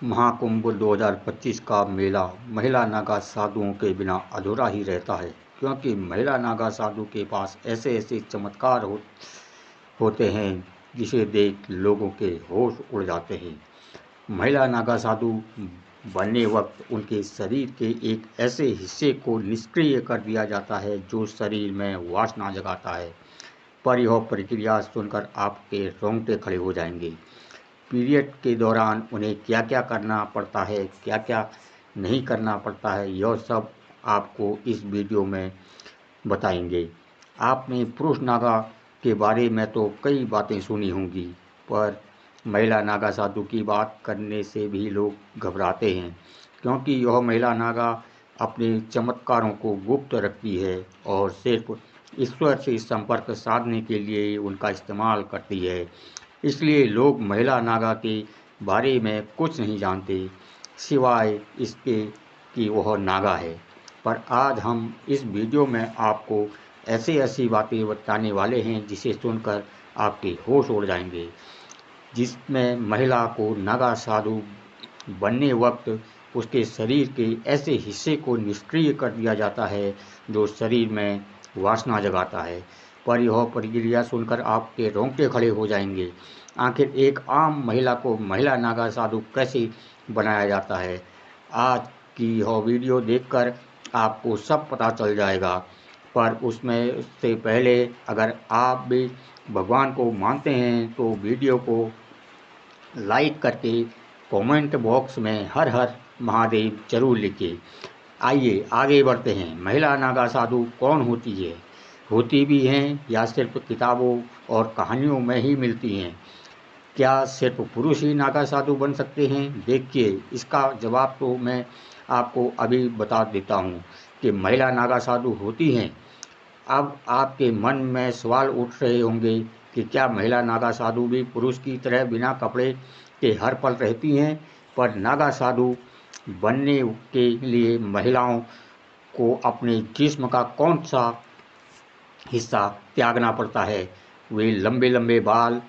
महाकुंभ 2025 का मेला महिला नागा साधुओं के बिना अधूरा ही रहता है, क्योंकि महिला नागा साधु के पास ऐसे ऐसे चमत्कार होते हैं जिसे देख लोगों के होश उड़ जाते हैं। महिला नागा साधु बनने वक्त उनके शरीर के एक ऐसे हिस्से को निष्क्रिय कर दिया जाता है जो शरीर में वासना जगाता है। पर यह प्रक्रिया सुनकर आपके रोंगटे खड़े हो जाएंगे। पीरियड के दौरान उन्हें क्या क्या करना पड़ता है, क्या क्या नहीं करना पड़ता है, यह सब आपको इस वीडियो में बताएंगे। आपने पुरुष नागा के बारे में तो कई बातें सुनी होंगी, पर महिला नागा साधु की बात करने से भी लोग घबराते हैं, क्योंकि यह महिला नागा अपने चमत्कारों को गुप्त रखती है और सिर्फ ईश्वर से संपर्क साधने के लिए उनका इस्तेमाल करती है। इसलिए लोग महिला नागा के बारे में कुछ नहीं जानते, सिवाय इसके कि वह नागा है। पर आज हम इस वीडियो में आपको ऐसी बातें बताने वाले हैं जिसे सुनकर आपके होश उड़ जाएंगे, जिसमें महिला को नागा साधु बनने वक्त उसके शरीर के ऐसे हिस्से को निष्क्रिय कर दिया जाता है जो शरीर में वासना जगाता है। पर यह प्रक्रिया सुनकर आपके रोंगटे खड़े हो जाएंगे। आखिर एक आम महिला को महिला नागा साधु कैसे बनाया जाता है, आज की यह वीडियो देखकर आपको सब पता चल जाएगा। पर उसमें से पहले अगर आप भी भगवान को मानते हैं तो वीडियो को लाइक करके कमेंट बॉक्स में हर हर महादेव जरूर लिखिए। आइए आगे बढ़ते हैं। महिला नागा साधु कौन होती है, होती भी हैं या सिर्फ किताबों और कहानियों में ही मिलती हैं? क्या सिर्फ पुरुष ही नागा साधु बन सकते हैं? देखिए, इसका जवाब तो मैं आपको अभी बता देता हूँ कि महिला नागा साधु होती हैं। अब आपके मन में सवाल उठ रहे होंगे कि क्या महिला नागा साधु भी पुरुष की तरह बिना कपड़े के हर पल रहती हैं? पर नागा साधु बनने के लिए महिलाओं को अपने जिस्म का कौन सा हिस्सा त्यागना पड़ता है? वे लंबे लंबे बाल,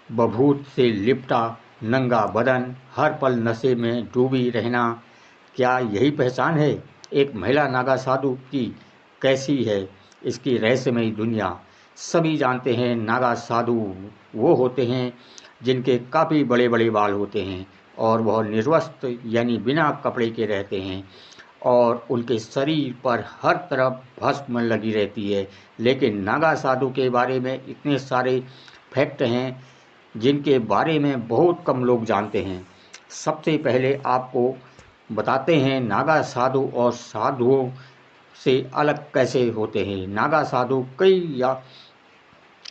बभूत से लिपटा नंगा बदन, हर पल नशे में डूबी रहना, क्या यही पहचान है एक महिला नागा साधु की? कैसी है इसकी रहस्यमयी दुनिया? सभी जानते हैं नागा साधु वो होते हैं जिनके काफ़ी बड़े बड़े बाल होते हैं और वह निर्वस्त्र यानी बिना कपड़े के रहते हैं और उनके शरीर पर हर तरफ भस्म लगी रहती है। लेकिन नागा साधु के बारे में इतने सारे फैक्ट हैं जिनके बारे में बहुत कम लोग जानते हैं। सबसे पहले आपको बताते हैं नागा साधु और साधुओं से अलग कैसे होते हैं। नागा साधु कई या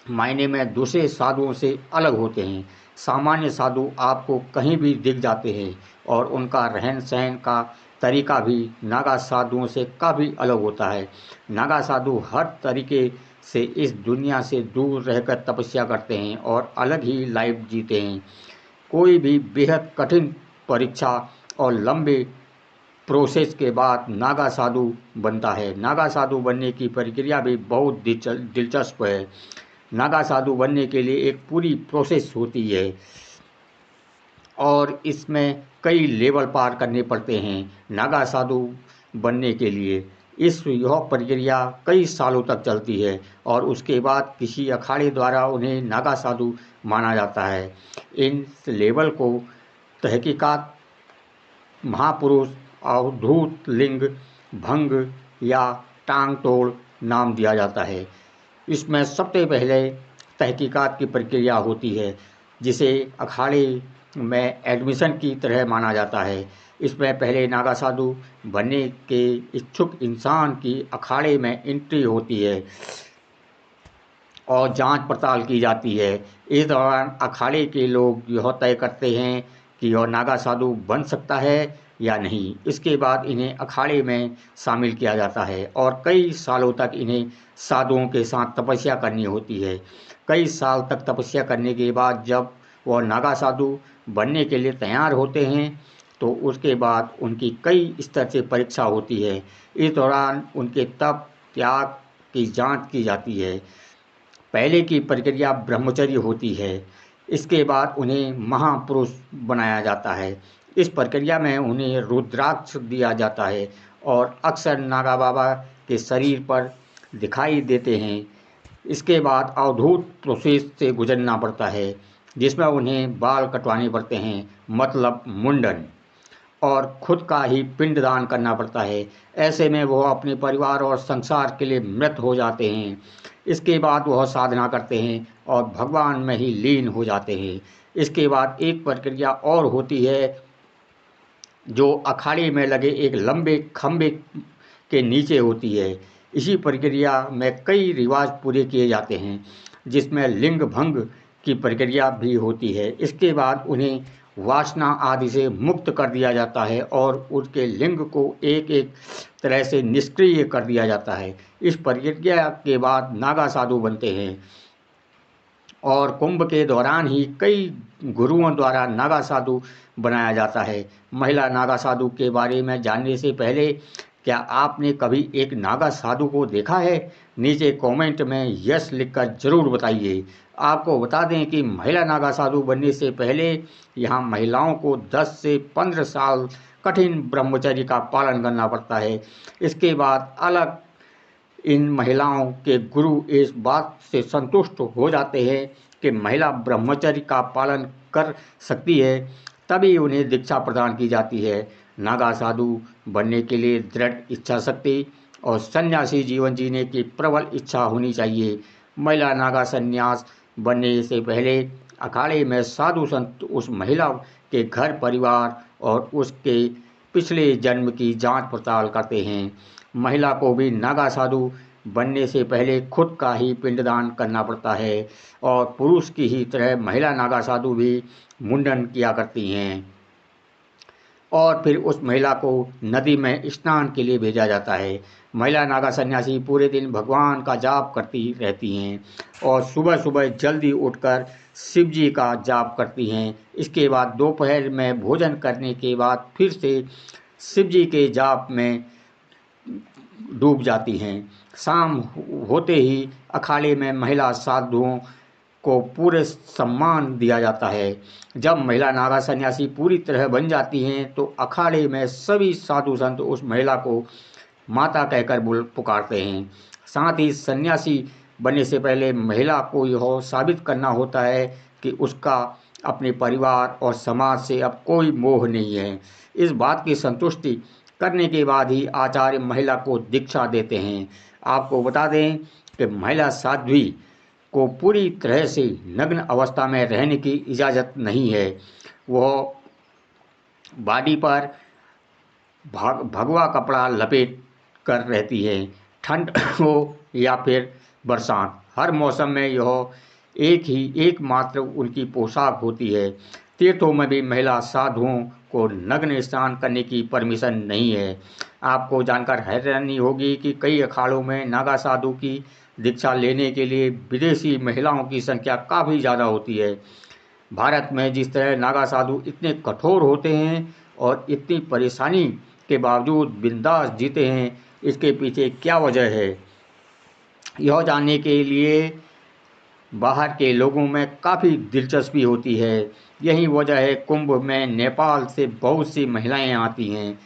मायने में दूसरे साधुओं से अलग होते हैं। सामान्य साधु आपको कहीं भी दिख जाते हैं और उनका रहन सहन का तरीका भी नागा साधुओं से काफ़ी अलग होता है। नागा साधु हर तरीके से इस दुनिया से दूर रहकर तपस्या करते हैं और अलग ही लाइफ जीते हैं। कोई भी बेहद कठिन परीक्षा और लंबे प्रोसेस के बाद नागा साधु बनता है। नागा साधु बनने की प्रक्रिया भी बहुत दिलचस्प है। नागा साधु बनने के लिए एक पूरी प्रोसेस होती है और इसमें कई लेवल पार करने पड़ते हैं नागा साधु बनने के लिए। यह प्रक्रिया कई सालों तक चलती है और उसके बाद किसी अखाड़े द्वारा उन्हें नागा साधु माना जाता है। इन लेवल को तहकीकात, महापुरुष, अवधूत लिंग, भंग या टांग तोड़ नाम दिया जाता है। इसमें सबसे पहले तहकीकात की प्रक्रिया होती है, जिसे अखाड़े में एडमिशन की तरह माना जाता है। इसमें पहले नागा साधु बनने के इच्छुक इंसान की अखाड़े में एंट्री होती है और जांच पड़ताल की जाती है। इस दौरान अखाड़े के लोग यह तय करते हैं कि यह नागा साधु बन सकता है या नहीं। इसके बाद इन्हें अखाड़े में शामिल किया जाता है और कई सालों तक इन्हें साधुओं के साथ तपस्या करनी होती है। कई साल तक तपस्या करने के बाद जब वह नागा साधु बनने के लिए तैयार होते हैं तो उसके बाद उनकी कई स्तर से परीक्षा होती है। इस दौरान उनके तप त्याग की जांच की जाती है। पहले की प्रक्रिया ब्रह्मचर्य होती है। इसके बाद उन्हें महापुरुष बनाया जाता है। इस प्रक्रिया में उन्हें रुद्राक्ष दिया जाता है और अक्सर नागा बाबा के शरीर पर दिखाई देते हैं। इसके बाद अवधूत प्रोसेस से गुजरना पड़ता है, जिसमें उन्हें बाल कटवाने पड़ते हैं, मतलब मुंडन, और खुद का ही पिंडदान करना पड़ता है। ऐसे में वह अपने परिवार और संसार के लिए मृत हो जाते हैं। इसके बाद वह साधना करते हैं और भगवान में ही लीन हो जाते हैं। इसके बाद एक प्रक्रिया और होती है, जो अखाड़े में लगे एक लंबे खंबे के नीचे होती है। इसी प्रक्रिया में कई रिवाज पूरे किए जाते हैं, जिसमें लिंग भंग की प्रक्रिया भी होती है। इसके बाद उन्हें वासना आदि से मुक्त कर दिया जाता है और उनके लिंग को एक एक तरह से निष्क्रिय कर दिया जाता है। इस प्रक्रिया के बाद नागा साधु बनते हैं और कुंभ के दौरान ही कई गुरुओं द्वारा नागा साधु बनाया जाता है। महिला नागा साधु के बारे में जानने से पहले क्या आपने कभी एक नागा साधु को देखा है? नीचे कमेंट में यस लिखकर ज़रूर बताइए। आपको बता दें कि महिला नागा साधु बनने से पहले यहाँ महिलाओं को 10 से 15 साल कठिन ब्रह्मचर्य का पालन करना पड़ता है। इसके बाद अलग इन महिलाओं के गुरु इस बात से संतुष्ट हो जाते हैं कि महिला ब्रह्मचर्य का पालन कर सकती है, तभी उन्हें दीक्षा प्रदान की जाती है। नागा साधु बनने के लिए दृढ़ इच्छा शक्ति और सन्यासी जीवन जीने की प्रबल इच्छा होनी चाहिए। महिला नागा संन्यास बनने से पहले अखाड़े में साधु संत उस महिला के घर परिवार और उसके पिछले जन्म की जांच पड़ताल करते हैं। महिला को भी नागा साधु बनने से पहले खुद का ही पिंडदान करना पड़ता है और पुरुष की ही तरह महिला नागा साधु भी मुंडन किया करती हैं और फिर उस महिला को नदी में स्नान के लिए भेजा जाता है। महिला नागा सन्यासी पूरे दिन भगवान का जाप करती रहती हैं और सुबह सुबह जल्दी उठकर शिव जी का जाप करती हैं। इसके बाद दोपहर में भोजन करने के बाद फिर से शिव जी के जाप में डूब जाती हैं। शाम होते ही अखाड़े में महिला साधुओं को पूरे सम्मान दिया जाता है। जब महिला नागा सन्यासी पूरी तरह बन जाती हैं तो अखाड़े में सभी साधु संत उस महिला को माता कहकर पुकारते हैं। साथ ही सन्यासी बनने से पहले महिला को यह साबित करना होता है कि उसका अपने परिवार और समाज से अब कोई मोह नहीं है। इस बात की संतुष्टि करने के बाद ही आचार्य महिला को दीक्षा देते हैं। आपको बता दें कि महिला साध्वी को पूरी तरह से नग्न अवस्था में रहने की इजाज़त नहीं है। वह बॉडी पर भगवा कपड़ा लपेट कर रहती है। ठंड हो या फिर बरसात, हर मौसम में यह एकमात्र उनकी पोशाक होती है। तीर्थों में भी महिला साधुओं को नग्न स्नान करने की परमिशन नहीं है। आपको जानकर हैरानी होगी कि कई अखाड़ों में नागा साधु की दीक्षा लेने के लिए विदेशी महिलाओं की संख्या काफ़ी ज़्यादा होती है। भारत में जिस तरह नागा साधु इतने कठोर होते हैं और इतनी परेशानी के बावजूद बिंदास जीते हैं, इसके पीछे क्या वजह है, यह जानने के लिए बाहर के लोगों में काफ़ी दिलचस्पी होती है। यही वजह है कुंभ में नेपाल से बहुत सी महिलाएं आती हैं।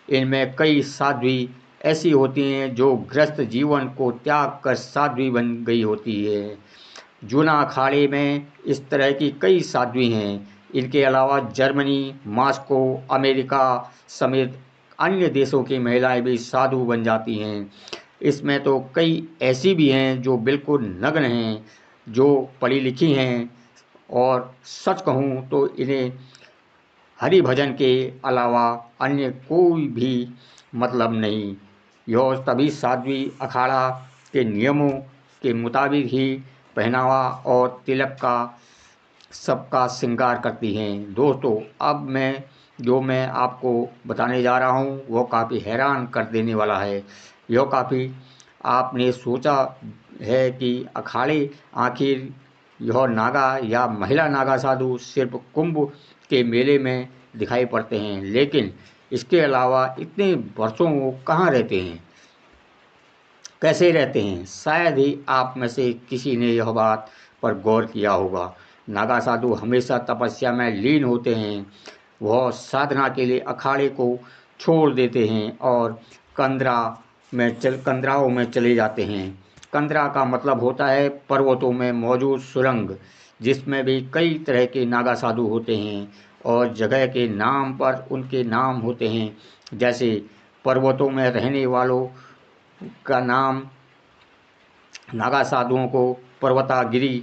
इनमें कई साध्वी ऐसी होती हैं जो गृहस्थ जीवन को त्याग कर साध्वी बन गई होती है। जूना अखाड़े में इस तरह की कई साध्वी हैं। इनके अलावा जर्मनी, मॉस्को, अमेरिका समेत अन्य देशों की महिलाएं भी साधु बन जाती हैं। इसमें तो कई ऐसी भी हैं जो बिल्कुल नग्न हैं, जो पढ़ी लिखी हैं और सच कहूँ तो इन्हें हरि भजन के अलावा अन्य कोई भी मतलब नहीं। यह तभी साध्वी अखाड़ा के नियमों के मुताबिक ही पहनावा और तिलक का सबका श्रृंगार करती हैं। दोस्तों, अब मैं आपको बताने जा रहा हूँ वो काफ़ी हैरान कर देने वाला है। यह काफ़ी आपने सोचा है कि अखाड़े आखिर यह नागा या महिला नागा साधु सिर्फ कुंभ के मेले में दिखाई पड़ते हैं, लेकिन इसके अलावा इतने वर्षों वो कहाँ रहते हैं, कैसे रहते हैं? शायद ही आप में से किसी ने यह बात पर गौर किया होगा। नागा साधु हमेशा तपस्या में लीन होते हैं। वह साधना के लिए अखाड़े को छोड़ देते हैं और कंदराओं में चले जाते हैं। कंदरा का मतलब होता है पर्वतों में मौजूद सुरंग, जिसमें भी कई तरह के नागा साधु होते हैं और जगह के नाम पर उनके नाम होते हैं। जैसे पर्वतों में रहने वालों का नाम नागा साधुओं को पर्वतागिरी,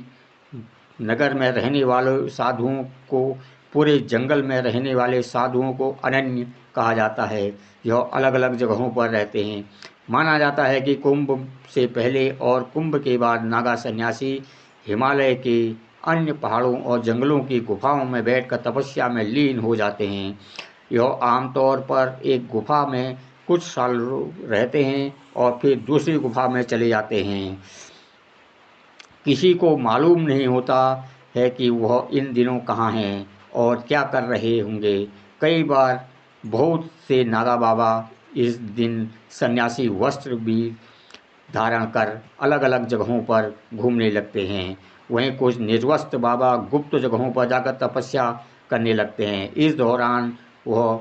नगर में रहने वाले साधुओं को, पूरे जंगल में रहने वाले साधुओं को अनन्य कहा जाता है। यह अलग अलग जगहों पर रहते हैं। माना जाता है कि कुंभ से पहले और कुंभ के बाद नागा सन्यासी हिमालय के अन्य पहाड़ों और जंगलों की गुफाओं में बैठकर तपस्या में लीन हो जाते हैं। यह आमतौर पर एक गुफा में कुछ साल रहते हैं और फिर दूसरी गुफा में चले जाते हैं। किसी को मालूम नहीं होता है कि वह इन दिनों कहाँ हैं और क्या कर रहे होंगे। कई बार बहुत से नागा बाबा इस दिन सन्यासी वस्त्र भी धारण कर अलग अलग जगहों पर घूमने लगते हैं। वहीं कुछ निर्वस्त्र बाबा गुप्त जगहों पर जाकर तपस्या करने लगते हैं। इस दौरान वह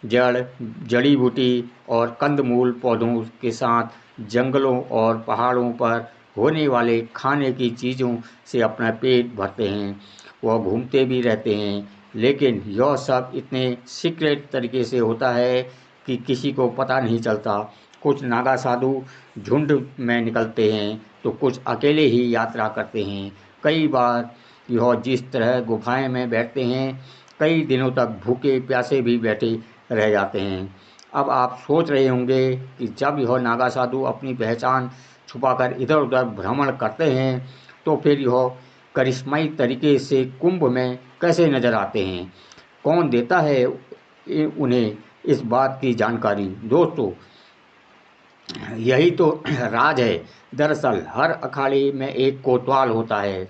जड़ी बूटी और कंदमूल पौधों के साथ जंगलों और पहाड़ों पर होने वाले खाने की चीज़ों से अपना पेट भरते हैं। वह घूमते भी रहते हैं, लेकिन यह सब इतने सीक्रेट तरीके से होता है कि किसी को पता नहीं चलता। कुछ नागा साधु झुंड में निकलते हैं तो कुछ अकेले ही यात्रा करते हैं। कई बार यह जिस तरह गुफाएं में बैठते हैं, कई दिनों तक भूखे प्यासे भी बैठे रह जाते हैं। अब आप सोच रहे होंगे कि जब यह नागा साधु अपनी पहचान छुपाकर इधर उधर भ्रमण करते हैं तो फिर यह करिश्माई तरीके से कुंभ में कैसे नजर आते हैं? कौन देता है उन्हें इस बात की जानकारी? दोस्तों, यही तो राज है। दरअसल हर अखाड़े में एक कोतवाल होता है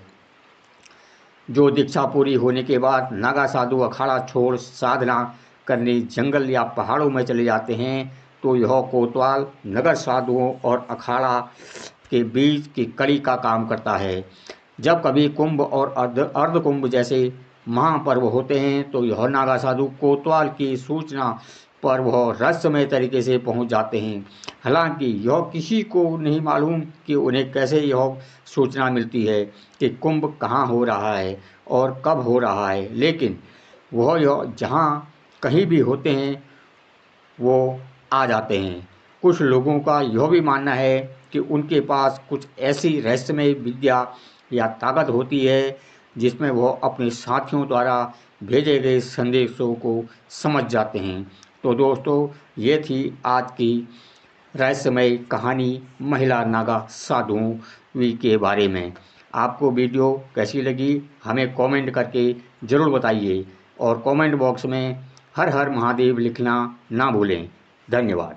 जो दीक्षा पूरी होने के बाद नागा साधु अखाड़ा छोड़ साधना करने जंगल या पहाड़ों में चले जाते हैं। तो यह कोतवाल नगर साधुओं और अखाड़ा के बीच की कड़ी का काम करता है। जब कभी कुंभ और अर्ध कुंभ जैसे महापर्व होते हैं तो यह नागा साधु कोतवाल की सूचना पर वह रहस्यमय तरीके से पहुंच जाते हैं। हालांकि यह किसी को नहीं मालूम कि उन्हें कैसे यह सूचना मिलती है कि कुंभ कहाँ हो रहा है और कब हो रहा है, लेकिन वह यह जहाँ कहीं भी होते हैं वो आ जाते हैं। कुछ लोगों का यह भी मानना है कि उनके पास कुछ ऐसी रहस्यमय विद्या या ताकत होती है जिसमें वह अपने साथियों द्वारा भेजे गए संदेशों को समझ जाते हैं। तो दोस्तों, ये थी आज की रहस्यमय कहानी महिला नागा साधुओं के बारे में। आपको वीडियो कैसी लगी हमें कमेंट करके ज़रूर बताइए और कमेंट बॉक्स में हर हर महादेव लिखना ना भूलें। धन्यवाद।